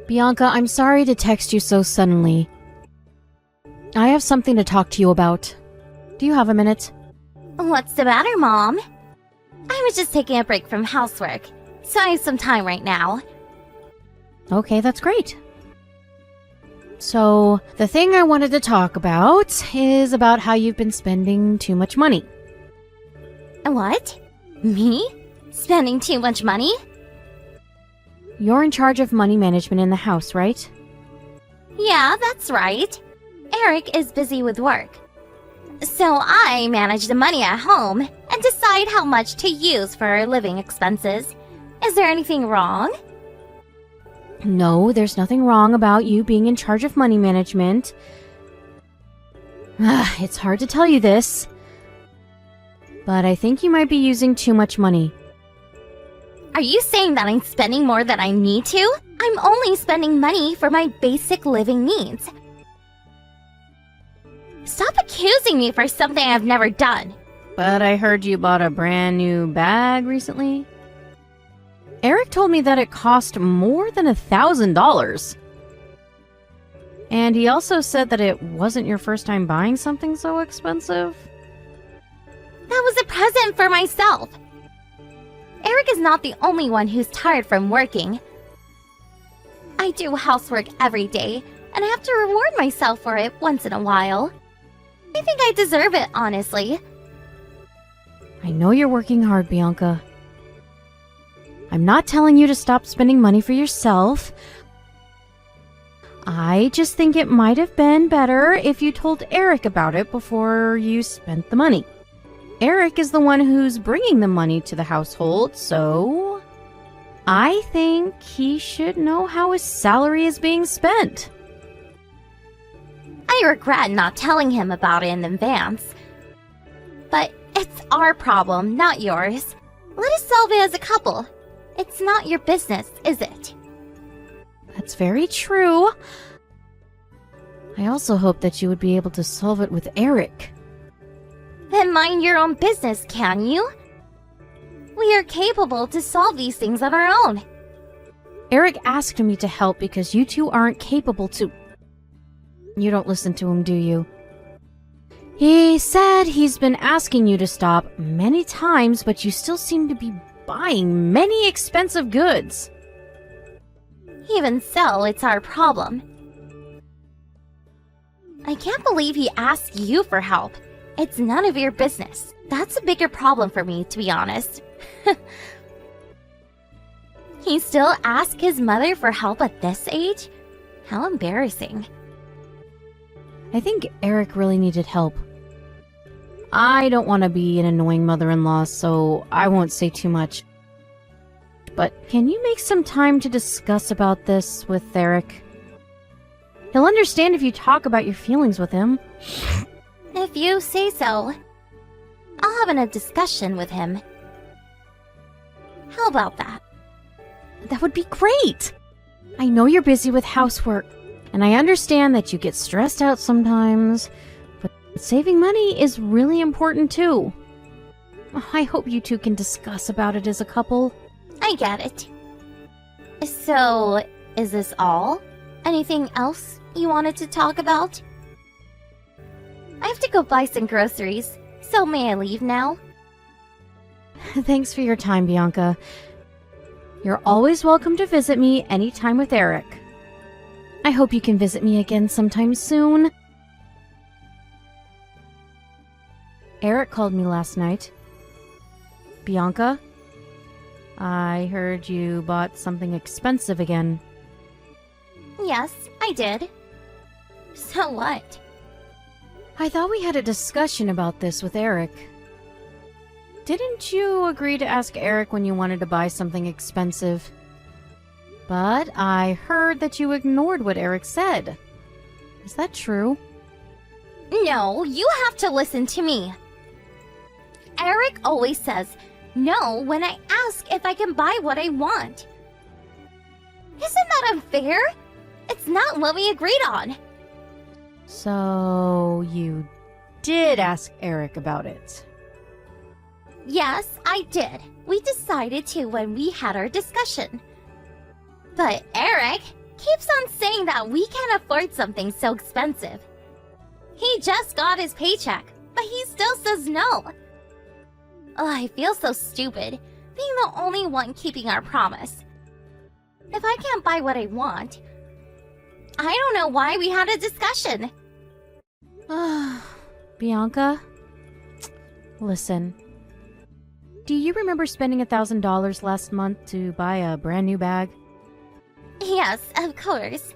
Bianca, I'm sorry to text you so suddenly. I have something to talk to you about. Do you have a minute? What's the matter, Mom? I was just taking a break from housework, so I have some time right now. Okay, that's great. So, the thing I wanted to talk about is about how you've been spending too much money. What? Me? Spending too much money? You're in charge of money management in the house, right? Yeah, that's right. Eric is busy with work. So I manage the money at home and decide how much to use for our living expenses. Is there anything wrong? No, there's nothing wrong about you being in charge of money management. It's hard to tell you this, but I think you might be using too much money. Are you saying that I'm spending more than I need to? I'm only spending money for my basic living needs. Stop accusing me for something I've never done. But I heard you bought a brand new bag recently. Eric told me that it cost more than $1,000. And he also said that it wasn't your first time buying something so expensive. That was a present for myself. Eric is not the only one who's tired from working. I do housework every day, and I have to reward myself for it once in a while. I think I deserve it, honestly. I know you're working hard, Bianca. I'm not telling you to stop spending money for yourself. I just think it might have been better if you told Eric about it before you spent the money. Eric is the one who's bringing the money to the household, so I think he should know how his salary is being spent. I regret not telling him about it in advance. But it's our problem, not yours. Let us solve it as a couple. It's not your business, is it? That's very true. I also hope that you would be able to solve it with Eric. Then mind your own business, can you? We are capable to solve these things on our own. Eric asked me to help because you two aren't capable to... You don't listen to him, do you? He said he's been asking you to stop many times, but you still seem to be buying many expensive goods. Even so, it's our problem. I can't believe he asked you for help. It's none of your business. That's a bigger problem for me, to be honest. He still asks his mother for help at this age? How embarrassing. I think Eric really needed help. I don't want to be an annoying mother-in-law, so I won't say too much. But can you make some time to discuss about this with Eric? He'll understand if you talk about your feelings with him. If you say so, I'll have a discussion with him. How about that? That would be great! I know you're busy with housework, and I understand that you get stressed out sometimes, but saving money is really important too. I hope you two can discuss about it as a couple. I get it. So, is this all? Anything else you wanted to talk about? I have to go buy some groceries, so may I leave now? Thanks for your time, Bianca. You're always welcome to visit me anytime with Eric. I hope you can visit me again sometime soon. Eric called me last night. Bianca, I heard you bought something expensive again. Yes, I did. So what? I thought we had a discussion about this with Eric. Didn't you agree to ask Eric when you wanted to buy something expensive? But I heard that you ignored what Eric said. Is that true? No, you have to listen to me. Eric always says no when I ask if I can buy what I want. Isn't that unfair? It's not what we agreed on. So you did ask Eric about it? Yes, I did. We decided to when we had our discussion. But Eric keeps on saying that we can't afford something so expensive. He just got his paycheck, but he still says no. Oh, I feel so stupid, being the only one keeping our promise. If I can't buy what I want, I don't know why we had a discussion. Bianca? Listen. Do you remember spending $1,000 last month to buy a brand new bag? Yes, of course.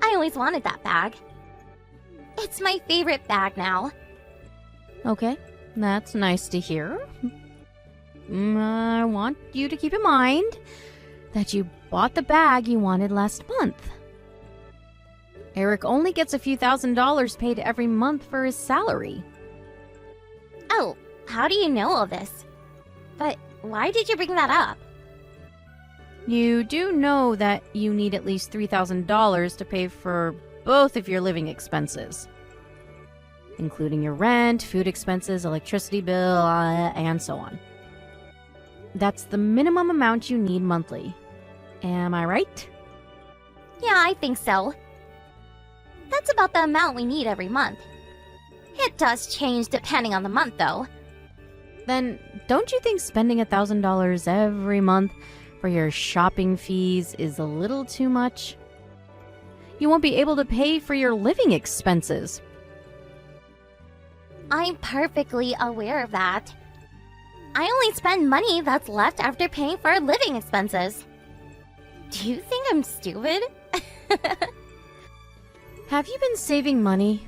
I always wanted that bag. It's my favorite bag now. Okay, that's nice to hear. I want you to keep in mind that you bought the bag you wanted last month. Eric only gets a few $1,000s paid every month for his salary. Oh, how do you know all this? But why did you bring that up? You do know that you need at least $3,000 to pay for both of your living expenses, including your rent, food expenses, electricity bill, and so on. That's the minimum amount you need monthly. Am I right? Yeah, I think so. That's about the amount we need every month. It does change depending on the month, though. Then don't you think spending $1,000 every month for your shopping fees is a little too much? You won't be able to pay for your living expenses. I'm perfectly aware of that. I only spend money that's left after paying for living expenses. Do you think I'm stupid? Have you been saving money?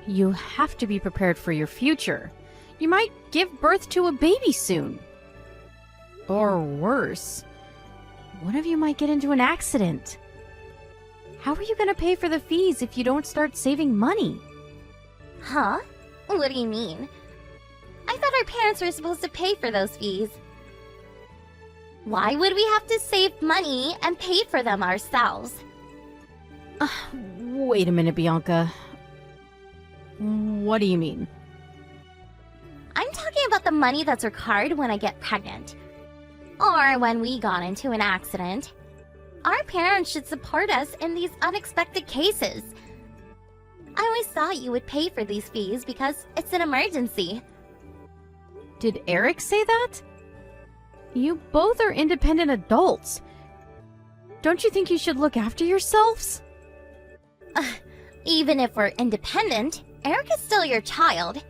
You have to be prepared for your future. You might give birth to a baby soon. Or worse, one of you might get into an accident. How are you going to pay for the fees if you don't start saving money? Huh? What do you mean? I thought our parents were supposed to pay for those fees. Why would we have to save money and pay for them ourselves? Wait a minute, Bianca. What do you mean? I'm talking about the money that's required when I get pregnant. Or when we got into an accident. Our parents should support us in these unexpected cases. I always thought you would pay for these fees because it's an emergency. Did Eric say that? You both are independent adults. Don't you think you should look after yourselves? Even if we're independent, Eric is still your child.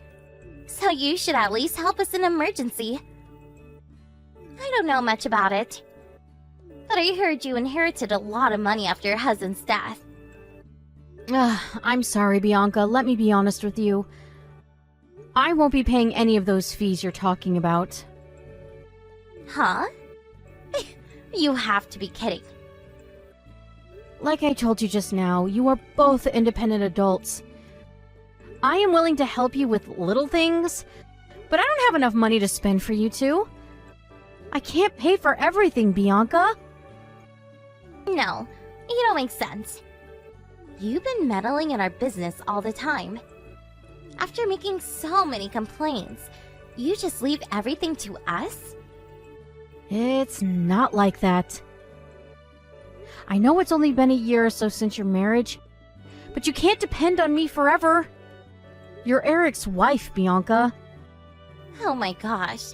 So you should at least help us in an emergency. I don't know much about it, but I heard you inherited a lot of money after your husband's death. I'm sorry, Bianca. Let me be honest with you. I won't be paying any of those fees you're talking about. Huh? You have to be kidding. Like I told you just now, you are both independent adults. I am willing to help you with little things, but I don't have enough money to spend for you two. I can't pay for everything, Bianca. No, you don't make sense. You've been meddling in our business all the time. After making so many complaints, you just leave everything to us? It's not like that. I know it's only been a year or so since your marriage, but you can't depend on me forever. You're Eric's wife, Bianca. Oh my gosh.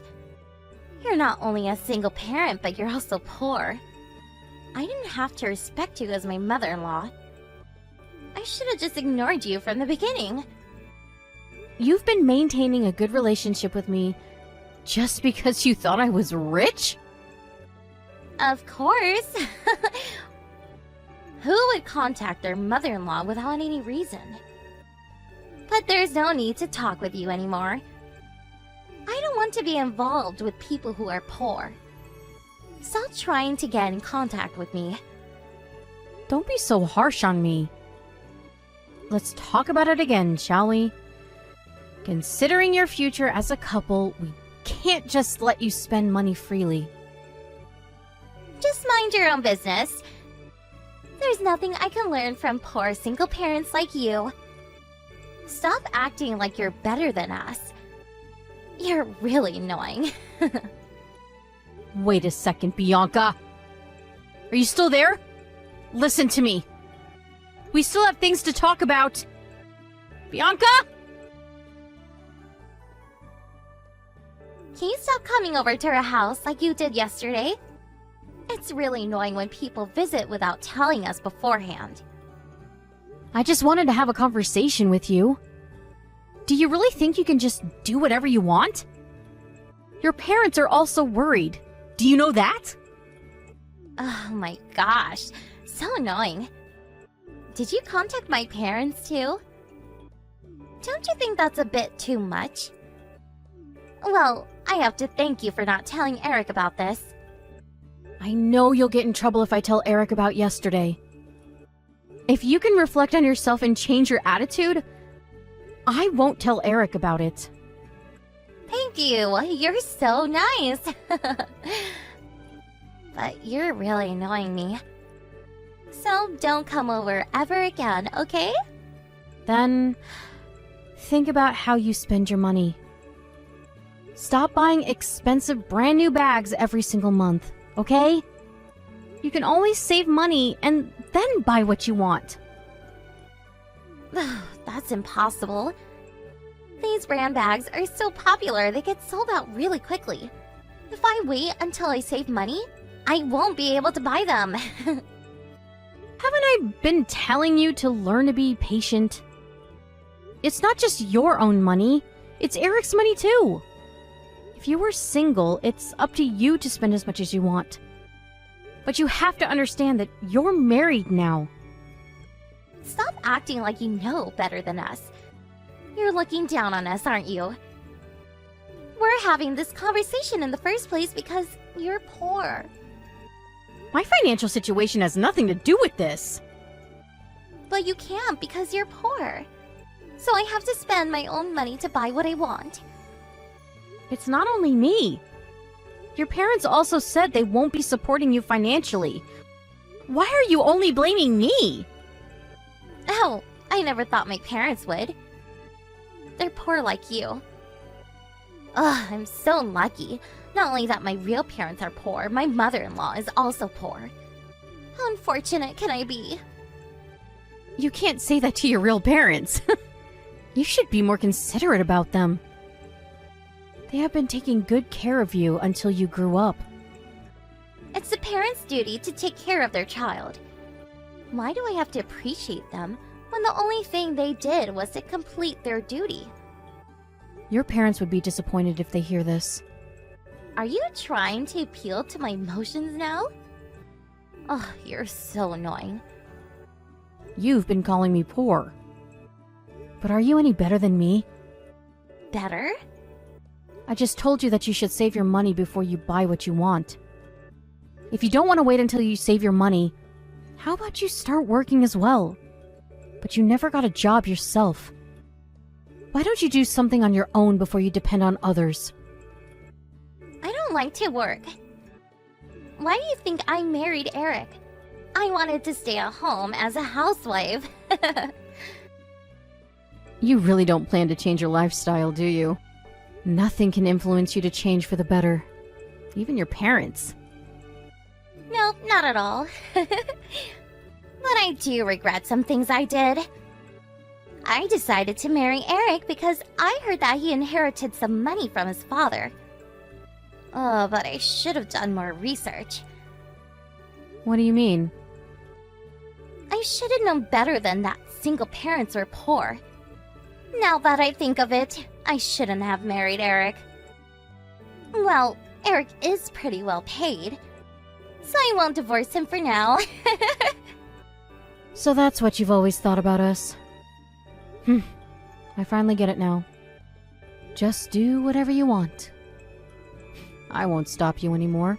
You're not only a single parent, but you're also poor. I didn't have to respect you as my mother-in-law. I should have just ignored you from the beginning. You've been maintaining a good relationship with me just because you thought I was rich? Of course. Who would contact their mother-in-law without any reason? But there's no need to talk with you anymore. I don't want to be involved with people who are poor. Stop trying to get in contact with me. Don't be so harsh on me. Let's talk about it again, shall we? Considering your future as a couple, we can't just let you spend money freely. Just mind your own business. There's nothing I can learn from poor single parents like you. Stop acting like you're better than us. You're really annoying. Wait a second, Bianca. Are you still there? Listen to me. We still have things to talk about. Bianca? Can you stop coming over to our house like you did yesterday? It's really annoying when people visit without telling us beforehand. I just wanted to have a conversation with you. Do you really think you can just do whatever you want? Your parents are also worried. Do you know that? Oh my gosh, so annoying. Did you contact my parents too? Don't you think that's a bit too much? Well, I have to thank you for not telling Eric about this. I know you'll get in trouble if I tell Eric about yesterday. If you can reflect on yourself and change your attitude, I won't tell Eric about it. Thank you, you're so nice. But you're really annoying me. So don't come over ever again, okay? Then, think about how you spend your money. Stop buying expensive brand new bags every single month, okay? You can always save money and then buy what you want. That's impossible. These brand bags are so popular they get sold out really quickly. If I wait until I save money, I won't be able to buy them. Haven't I been telling you to learn to be patient? It's not just your own money, it's Eric's money too. If you were single, it's up to you to spend as much as you want. But you have to understand that you're married now. Stop acting like you know better than us. You're looking down on us, aren't you? We're having this conversation in the first place because you're poor. My financial situation has nothing to do with this. But you can't because you're poor. So I have to spend my own money to buy what I want. It's not only me. Your parents also said they won't be supporting you financially. Why are you only blaming me? Oh, I never thought my parents would. They're poor like you. Ugh, I'm so lucky. Not only that my real parents are poor, my mother-in-law is also poor. How unfortunate can I be? You can't say that to your real parents. You should be more considerate about them. They have been taking good care of you until you grew up. It's the parents' duty to take care of their child. Why do I have to appreciate them when the only thing they did was to complete their duty? Your parents would be disappointed if they hear this. Are you trying to appeal to my emotions now? Oh, you're so annoying. You've been calling me poor. But are you any better than me? Better? I just told you that you should save your money before you buy what you want. If you don't want to wait until you save your money, how about you start working as well? But you never got a job yourself. Why don't you do something on your own before you depend on others? I don't like to work. Why do you think I married Eric? I wanted to stay at home as a housewife. You really don't plan to change your lifestyle, do you? Nothing can influence you to change for the better. Even your parents. No, not at all. But I do regret some things I did. I decided to marry Eric because I heard that he inherited some money from his father. Oh, but I should have done more research. What do you mean? I should have known better than that single parents were poor. Now that I think of it, I shouldn't have married Eric. Well, Eric is pretty well paid, so I won't divorce him for now. So that's what you've always thought about us? I finally get it now. Just do whatever you want. I won't stop you anymore.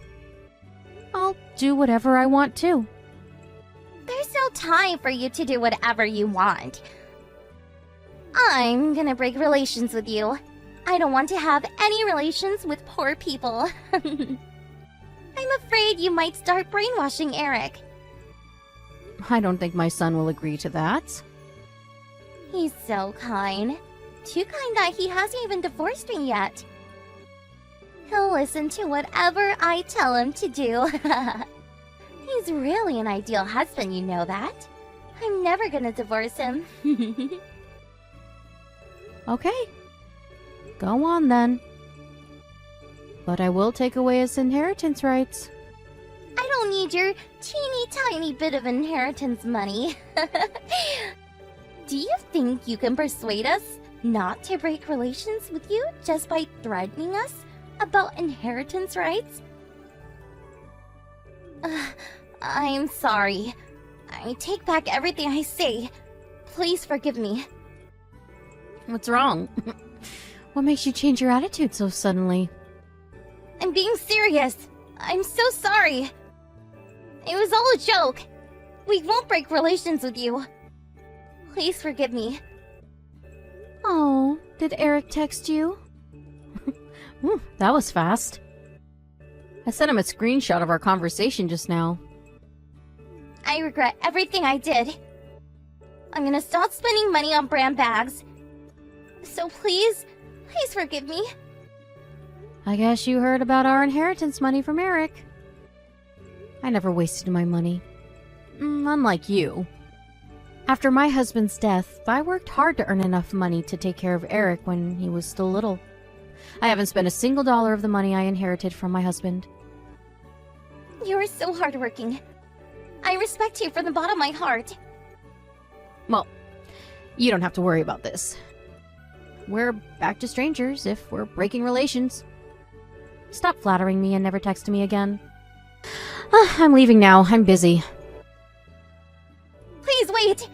I'll do whatever I want too. There's no time for you to do whatever you want. I'm gonna break relations with you. I don't want to have any relations with poor people. I'm afraid you might start brainwashing Eric. I don't think my son will agree to that. He's so kind. Too kind that he hasn't even divorced me yet. He'll listen to whatever I tell him to do. He's really an ideal husband, you know that. I'm never gonna divorce him. Okay. Go on then. But I will take away his inheritance rights. I don't need your teeny tiny bit of inheritance money. Do you think you can persuade us not to break relations with you just by threatening us about inheritance rights? I'm sorry. I take back everything I say. Please forgive me. What's wrong? What makes you change your attitude so suddenly? I'm being serious. I'm so sorry. It was all a joke. We won't break relations with you. Please forgive me. Oh, did Eric text you? Ooh, that was fast. I sent him a screenshot of our conversation just now. I regret everything I did. I'm gonna stop spending money on brand bags. So please forgive me. I guess you heard about our inheritance money from Eric. I never wasted my money. Unlike you. After my husband's death, I worked hard to earn enough money to take care of Eric when he was still little. I haven't spent a single dollar of the money I inherited from my husband. You are so hardworking. I respect you from the bottom of my heart. Well, you don't have to worry about this. We're back to strangers if we're breaking relations. Stop flattering me and never text me again. I'm leaving now. I'm busy. Please wait.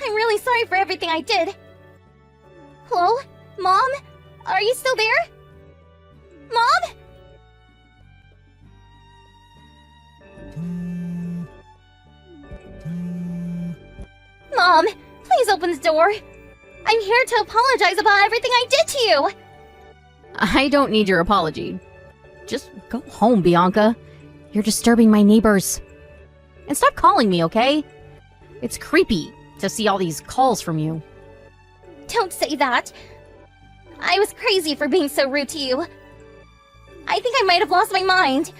I'm really sorry for everything I did. Hello? Mom? Are you still there? Mom? Mom, please open the door. I'm here to apologize about everything I did to you. I don't need your apology. Just go home, Bianca. You're disturbing my neighbors. And stop calling me, okay? It's creepy to see all these calls from you. Don't say that. I was crazy for being so rude to you. I think I might have lost my mind.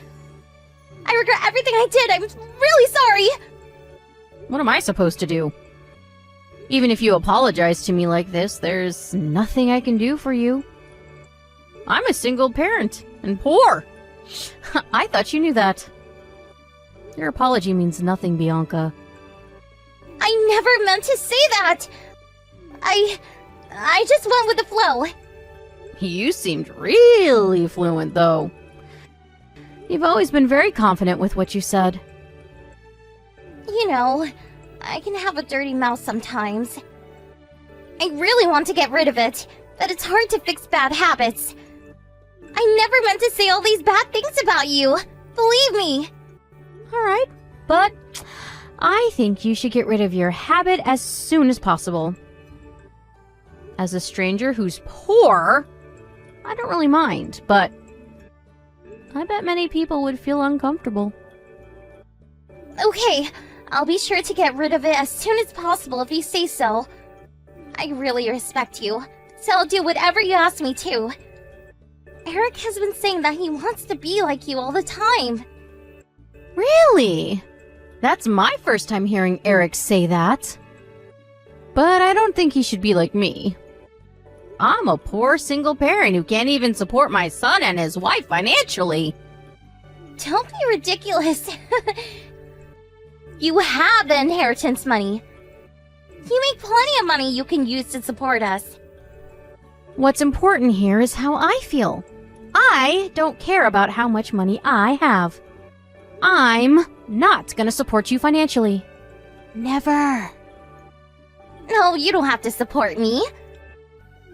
I regret everything I did. I'm really sorry. What am I supposed to do? Even if you apologize to me like this, there's nothing I can do for you. I'm a single parent and poor. I thought you knew that. Your apology means nothing, Bianca. I never meant to say that. I just went with the flow. You seemed really fluent, though. You've always been very confident with what you said. You know, I can have a dirty mouth sometimes. I really want to get rid of it, but it's hard to fix bad habits. I never meant to say all these bad things about you. Believe me. Alright, but I think you should get rid of your habit as soon as possible. As a stranger who's poor, I don't really mind, but I bet many people would feel uncomfortable. Okay, I'll be sure to get rid of it as soon as possible if you say so. I really respect you, so I'll do whatever you ask me to. Eric has been saying that he wants to be like you all the time. Really? That's my first time hearing Eric say that. But I don't think he should be like me. I'm a poor single parent who can't even support my son and his wife financially. Don't be ridiculous. You have the inheritance money. You make plenty of money you can use to support us. What's important here is how I feel. I don't care about how much money I have. I'm not gonna support you financially. Never. No, you don't have to support me.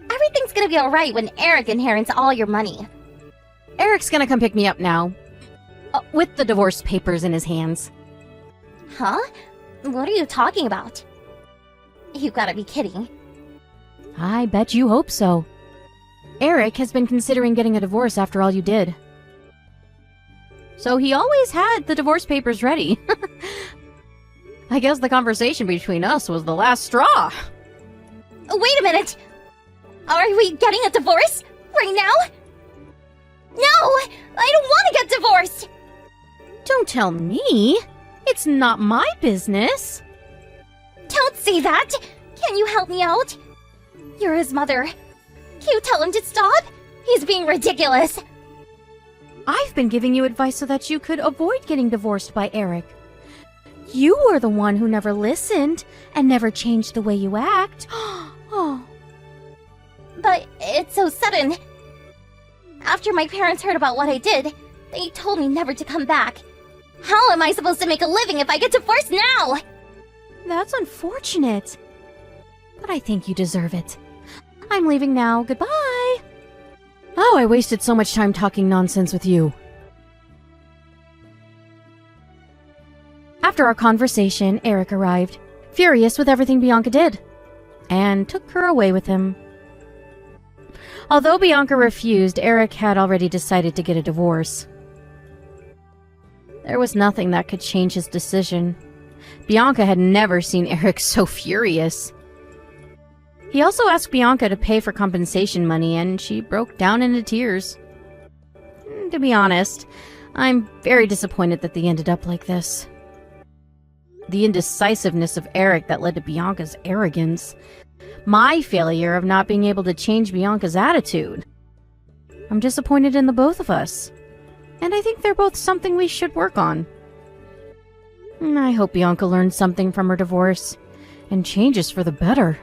Everything's gonna be alright when Eric inherits all your money. Eric's gonna come pick me up now. With the divorce papers in his hands. Huh? What are you talking about? You gotta be kidding. I bet you hope so. Eric has been considering getting a divorce after all you did. So he always had the divorce papers ready. I guess the conversation between us was the last straw. Wait a minute! Are we getting a divorce? Right now? No! I don't want to get divorced! Don't tell me! It's not my business! Don't say that! Can you help me out? You're his mother. Can you tell him to stop? He's being ridiculous. I've been giving you advice so that you could avoid getting divorced by Eric. You were the one who never listened and never changed the way you act. Oh. But it's so sudden. After my parents heard about what I did, they told me never to come back. How am I supposed to make a living if I get divorced now? That's unfortunate. But I think you deserve it. I'm leaving now. Goodbye. Oh, I wasted so much time talking nonsense with you. After our conversation, Eric arrived, furious with everything Bianca did, and took her away with him. Although Bianca refused, Eric had already decided to get a divorce. There was nothing that could change his decision. Bianca had never seen Eric so furious. He also asked Bianca to pay for compensation money, and she broke down into tears. To be honest, I'm very disappointed that they ended up like this. The indecisiveness of Eric that led to Bianca's arrogance. My failure of not being able to change Bianca's attitude. I'm disappointed in the both of us. And I think they're both something we should work on. I hope Bianca learns something from her divorce and changes for the better.